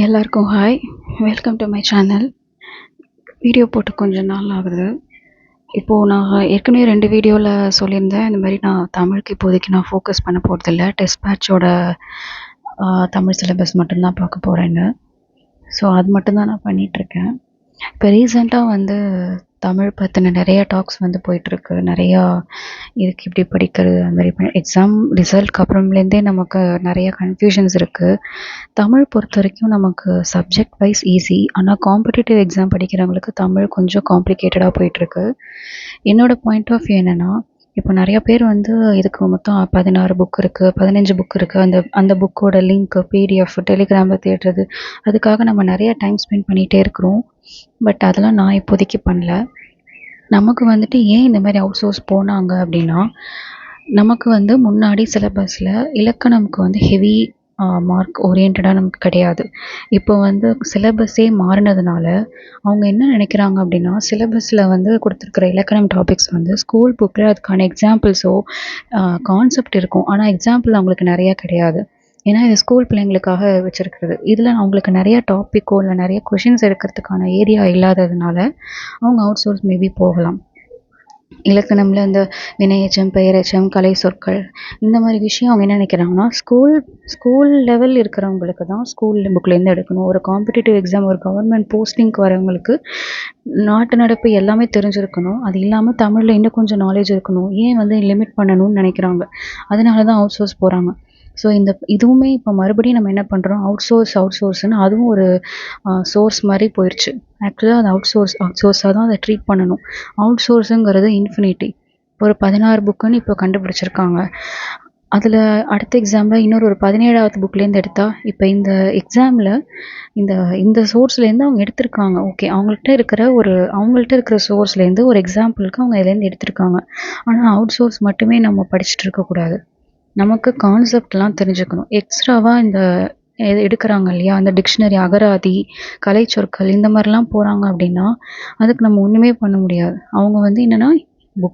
எல்லாருக்கும் hi. Welcome to my channel. Video போட்டு கொஞ்ச நாள் ஆகுது. இப்போது நான் ஏற்கனவே 2 வீடியோவில் சொல்லியிருந்தேன். இந்த மாதிரி நான் தமிழுக்கு இப்போதைக்கு நான் ஃபோக்கஸ் பண்ண போகிறதில்ல. டெஸ்ட் பேட்சோட தமிழ் சிலபஸ் மட்டும்தான் பார்க்க போகிறேன்னு. ஸோ அது மட்டும்தான் நான் பண்ணிகிட்ருக்கேன். இப்போ ரீசெண்டாக வந்து தமிழ் பற்றின நிறைய டாக்ஸ் வந்து போயிட்டுருக்கு. நிறையா இதுக்கு இப்படி படிக்கிறது அந்த மாதிரி எக்ஸாம் ரிசல்ட்க்கு அப்புறம்லேருந்தே நமக்கு நிறைய கன்ஃபியூஷன்ஸ் இருக்குது. தமிழ் பொறுத்த வரைக்கும் நமக்கு சப்ஜெக்ட் வைஸ் ஈஸி. ஆனால் காம்படிட்டிவ் எக்ஸாம் படிக்கிறவங்களுக்கு தமிழ் கொஞ்சம் காம்ப்ளிகேட்டடாக போயிட்டுருக்கு. என்னோடய பாயிண்ட் ஆஃப் வியூ என்னென்னா, இப்போ நிறையா பேர் வந்து இதுக்கு மொத்தம் 16 புக் இருக்குது, 15 புக் இருக்குது. அந்த புக்கோட லிங்க்கு, பிடிஎஃப், டெலிகிராமில் தேடுறது, அதுக்காக நம்ம நிறைய டைம் ஸ்பெண்ட் பண்ணிகிட்டே இருக்கிறோம். பட் அதெல்லாம் நான் இப்போதைக்கு பண்ணல. நமக்கு வந்துட்டு ஏன் இந்த மாதிரி அவுட் சோர்ஸ் போனாங்க அப்படின்னா, நமக்கு வந்து முன்னாடி சிலபஸில் இலக்கணம்க்கு வந்து ஹெவி மார்க் ஓரியன்டாக நமக்கு கிடையாது. இப்போ வந்து சிலபஸே மாறினதுனால அவங்க என்ன நினைக்கிறாங்க அப்படின்னா, சிலபஸில் வந்து கொடுத்துருக்குற இலக்கணம் டாபிக்ஸ் வந்து ஸ்கூல் புக்கில் அதுக்கான எக்ஸாம்பிள்ஸோ கான்செப்ட் இருக்கும். ஆனால் எக்ஸாம்பிள் அவங்களுக்கு நிறையா கிடையாது. ஏன்னா இது ஸ்கூல் பிள்ளைங்களுக்காக வச்சுருக்கிறது. இதில் அவங்களுக்கு நிறையா டாப்பிக்கோ இல்லை நிறைய கொஷின்ஸ் எடுக்கிறதுக்கான ஏரியா இல்லாததுனால அவங்க அவுட் சோர்ஸ் மேபி போகலாம். இலக்கணமில் இந்த வினையெச்சம், பெயரெச்சம், கலை சொற்கள், இந்த மாதிரி விஷயம் அவங்க என்ன நினைக்கிறாங்கன்னா, ஸ்கூல் லெவல் இருக்கிறவங்களுக்கு தான் ஸ்கூல் புக்லேருந்து எடுக்கணும். ஒரு காம்படிட்டிவ் எக்ஸாம், ஒரு கவர்மெண்ட் போஸ்டிங்க்கு வரவங்களுக்கு நாட்டு நடப்பு எல்லாமே தெரிஞ்சிருக்கணும். அது இல்லாமல் தமிழில் இன்னும் கொஞ்சம் நாலேஜ் இருக்கணும். ஏன் வந்து லிமிட் பண்ணணும்னு நினைக்கிறாங்க. அதனால தான் அவுட் சோர்ஸ் போகிறாங்க. ஸோ இதுவுமே இப்போ மறுபடியும் நம்ம என்ன பண்ணுறோம், அவுட் சோர்ஸ்னு அதுவும் ஒரு சோர்ஸ் மாதிரி போயிடுச்சு. ஆக்சுவலாக அது அவுட் சோர்ஸாக தான் அதை ட்ரீட் பண்ணணும். அவுட் சோர்ஸுங்கிறது இன்ஃபினிட்டி. ஒரு 16 புக்குன்னு இப்போ கண்டுபிடிச்சிருக்காங்க. அதில் அடுத்த எக்ஸாமில் ஒரு 17வது புக்லேருந்து எடுத்தால், இப்போ இந்த எக்ஸாமில் இந்த சோர்ஸ்லேருந்து அவங்க எடுத்திருக்காங்க. ஓகே, அவங்கள்ட்ட இருக்கிற சோர்ஸ்லேருந்து ஒரு எக்ஸாம்பிளுக்கு அவங்க இதுலேருந்து எடுத்திருக்காங்க. ஆனால் அவுட் சோர்ஸ் மட்டுமே நம்ம படிச்சுட்டு இருக்கக்கூடாது. நமக்கு கான்செப்ட்லாம் தெரிஞ்சுக்கணும். எக்ஸ்ட்ராவாக இந்த எடுக்கிறாங்க இல்லையா, அந்த டிக்ஷனரி, அகராதி, கலை சொற்கள், இந்த மாதிரிலாம் போகிறாங்க அப்படின்னா அதுக்கு நம்ம ஒன்றுமே பண்ண முடியாது. அவங்க வந்து என்னென்னா,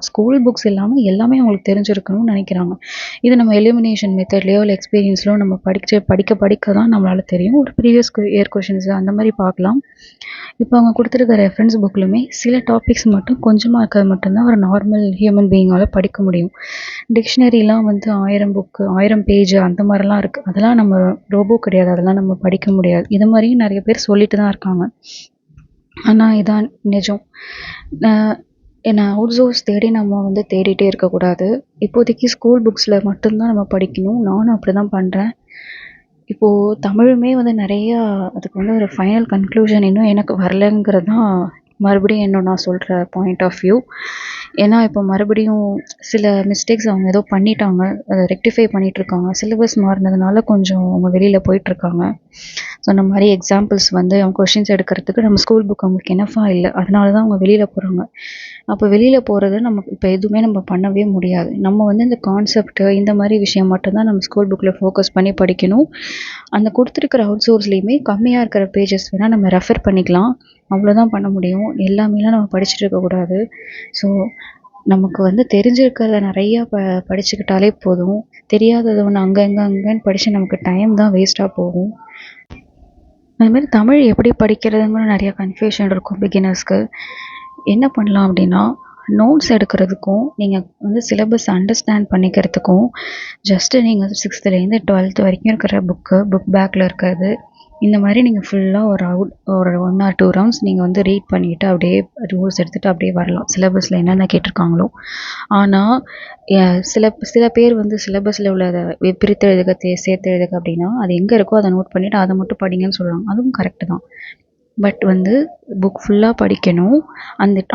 ஸ்கூல் புக்ஸ் இல்லாமல் எல்லாமே அவங்களுக்கு தெரிஞ்சிருக்கணும்னு நினைக்கிறாங்க. இது நம்ம எலிமினேஷன் மெத்தட்லேயோ இல்லை எக்ஸ்பீரியன்ஸ்லையோ நம்ம படிக்க தான் நம்மளால் தெரியும். ஒரு ப்ரீவியஸ் இயர் கொஷின்ஸ் அந்த மாதிரி பார்க்கலாம். இப்போ அவங்க கொடுத்துருக்க ரெஃபரன்ஸ் புக்லையுமே சில டாபிக்ஸ் மட்டும் கொஞ்சமாக இருக்கிறது மட்டும்தான் ஒரு நார்மல் ஹியூமன் பீயிங்கால் படிக்க முடியும். டிக்ஷனரிலாம் வந்து 1000 பேஜ் அந்த மாதிரிலாம் இருக்குது. அதெல்லாம் நம்ம ரோபோ கிடையாது, அதெல்லாம் நம்ம படிக்க முடியாது. இது மாதிரியும் நிறைய பேர் சொல்லிட்டு தான் இருக்காங்க. ஆனால் இதான் நிஜம். ஏன்னா அவுட் சோர்ஸ் தேடி நம்ம வந்து தேடிகிட்டே இருக்கக்கூடாது. இப்போதைக்கு ஸ்கூல் புக்ஸில் மட்டும்தான் நம்ம படிக்கணும். நானும் அப்படி தான் பண்ணுறேன். இப்போது தமிழுமே வந்து நிறையா அதுக்கு வந்து ஒரு ஃபைனல் கன்க்ளூஷன் இன்னும் எனக்கு வரலைங்கிறது தான் மறுபடியும் நான் சொல்கிற பாயிண்ட் ஆஃப் வியூ. ஏன்னா இப்போ மறுபடியும் சில மிஸ்டேக்ஸ் அவங்க ஏதோ பண்ணிட்டாங்க, அதை ரெக்டிஃபை பண்ணிகிட்ருக்காங்க. சிலபஸ் மாறினதுனால கொஞ்சம் அவங்க வெளியில் போயிட்டுருக்காங்க. சொன்ன மாதிரி எக்ஸாம்பிள்ஸ் வந்து அவங்க கொஷின்ஸ் எடுக்கிறதுக்கு நம்ம ஸ்கூல் புக் அவங்களுக்கு எனஃபாக இல்லை. அதனால தான் அவங்க வெளியில் போகிறாங்க. அப்போ வெளியில் போகிறது நமக்கு இப்போ எதுவுமே நம்ம பண்ணவே முடியாது. நம்ம வந்து இந்த கான்செப்ட்டு இந்த மாதிரி விஷயம் மட்டும்தான் நம்ம ஸ்கூல் புக்கில் ஃபோக்கஸ் பண்ணி படிக்கணும். அந்த கொடுத்துருக்கிற அவுட் சோர்ஸ்லேயுமே கம்மியாக இருக்கிற பேஜஸ் வேணால் நம்ம ரெஃபர் பண்ணிக்கலாம். அவ்வளோதான் பண்ண முடியும். எல்லாமேலாம் நம்ம படிச்சுட்டு இருக்கக்கூடாது. ஸோ நமக்கு வந்து தெரிஞ்சிருக்கிறத நிறையா படிச்சுக்கிட்டாலே போதும். தெரியாதது ஒன்று அங்கேன்னு படித்து நமக்கு டைம் தான் வேஸ்ட்டாக போகும். அதுமாதிரி தமிழ் எப்படி படிக்கிறதுங்கிற நிறையா கன்ஃபியூஷன் இருக்கும் பிகினர்ஸ்க்கு. என்ன பண்ணலாம் அப்படின்னா, நோட்ஸ் எடுக்கிறதுக்கும் நீங்கள் வந்து சிலபஸ் அண்டர்ஸ்டாண்ட் பண்ணிக்கிறதுக்கும் ஜஸ்ட்டு நீங்கள் 6th-லேருந்து 12th வரைக்கும் இருக்கிற புக் பேக்கில் இருக்கிறது, இந்த மாதிரி நீங்கள் ஃபுல்லாக ஒரு 1 or 2 ரவுண்ட்ஸ் நீங்கள் வந்து ரீட் பண்ணிவிட்டு அப்படியே ரூல்ஸ் எடுத்துகிட்டு அப்படியே வரலாம், சிலபஸில் என்னென்ன கேட்டிருக்காங்களோ. ஆனால் சில பேர் வந்து சிலபஸில் உள்ளதை பிரித்து எழுதுக, சேர்த்து எழுதுக அப்படின்னா அது எங்கே இருக்கோ அதை நோட் பண்ணிவிட்டு அதை மட்டும் படிங்கன்னு சொல்லுவாங்க. அதுவும் கரெக்டு தான். பட் வந்து புக் ஃபுல்லாக படிக்கணும்.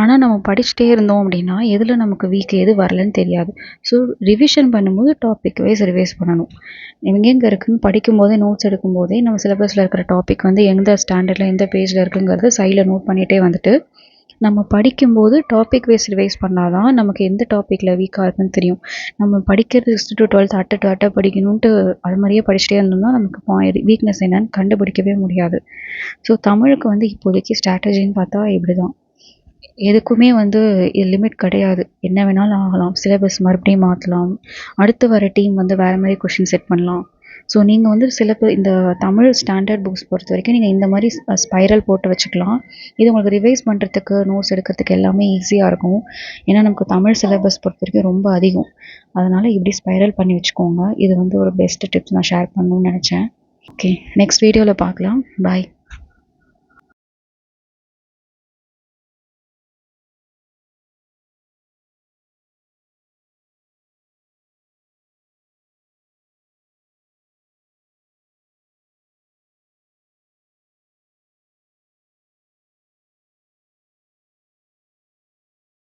ஆனால் நம்ம படிச்சுட்டே இருந்தோம் அப்படின்னா எதில் நமக்கு வீக் எது வரலன்னு தெரியாது. ஸோ ரிவிஷன் பண்ணும்போது டாபிக் வைஸ் ரிவைஸ் பண்ணணும். எங்கெங்கே இருக்குதுன்னு படிக்கும்போதே, நோட்ஸ் எடுக்கும்போதே நம்ம சிலபஸில் இருக்கிற டாபிக் வந்து எந்த ஸ்டாண்டர்டில் எந்த பேஜில் இருக்குங்கிறது சைடில் நோட் பண்ணிகிட்டே வந்துட்டு நம்ம படிக்கும்போது டாபிக் வைஸ் ரிவைஸ் பண்ணால் தான் நமக்கு எந்த டாப்பிக்கில் வீக்காக இருக்குன்னு தெரியும். நம்ம படிக்கிறது 6th to 12th அட்டை படிக்கணுன்ட்டு அது மாதிரியே படிச்சுட்டே இருந்தோம்னா நமக்கு வீக்னஸ் என்னன்னு கண்டுபிடிக்கவே முடியாது. ஸோ தமிழுக்கு வந்து இப்போதைக்கு ஸ்ட்ராட்டஜின்னு பார்த்தா இப்படி தான். எதுக்குமே வந்து லிமிட் கிடையாது. என்ன வேணாலும் ஆகலாம். சிலபஸ் மறுபடியும் மாற்றலாம். அடுத்து வர டீம் வந்து வேறு மாதிரி கொஷின் செட் பண்ணலாம். ஸோ நீங்கள் வந்து இந்த தமிழ் ஸ்டாண்டர்ட் புக்ஸ் பொறுத்த வரைக்கும் நீங்கள் இந்த மாதிரி ஸ்பைரல் போட்டு வச்சுக்கலாம். இது உங்களுக்கு ரிவைஸ் பண்ணுறதுக்கு, நோட்ஸ் எடுக்கிறதுக்கு எல்லாமே ஈஸியாக இருக்கும். ஏன்னா நமக்கு தமிழ் சிலபஸ் பொறுத்த வரைக்கும் ரொம்ப அதிகம். அதனால் இப்படி ஸ்பைரல் பண்ணி வச்சுக்கோங்க. இது வந்து ஒரு பெஸ்ட்டு டிப்ஸ் நான் ஷேர் பண்ணணும்னு நினச்சேன். ஓகே, நெக்ஸ்ட் வீடியோவில் பார்க்கலாம். பாய்.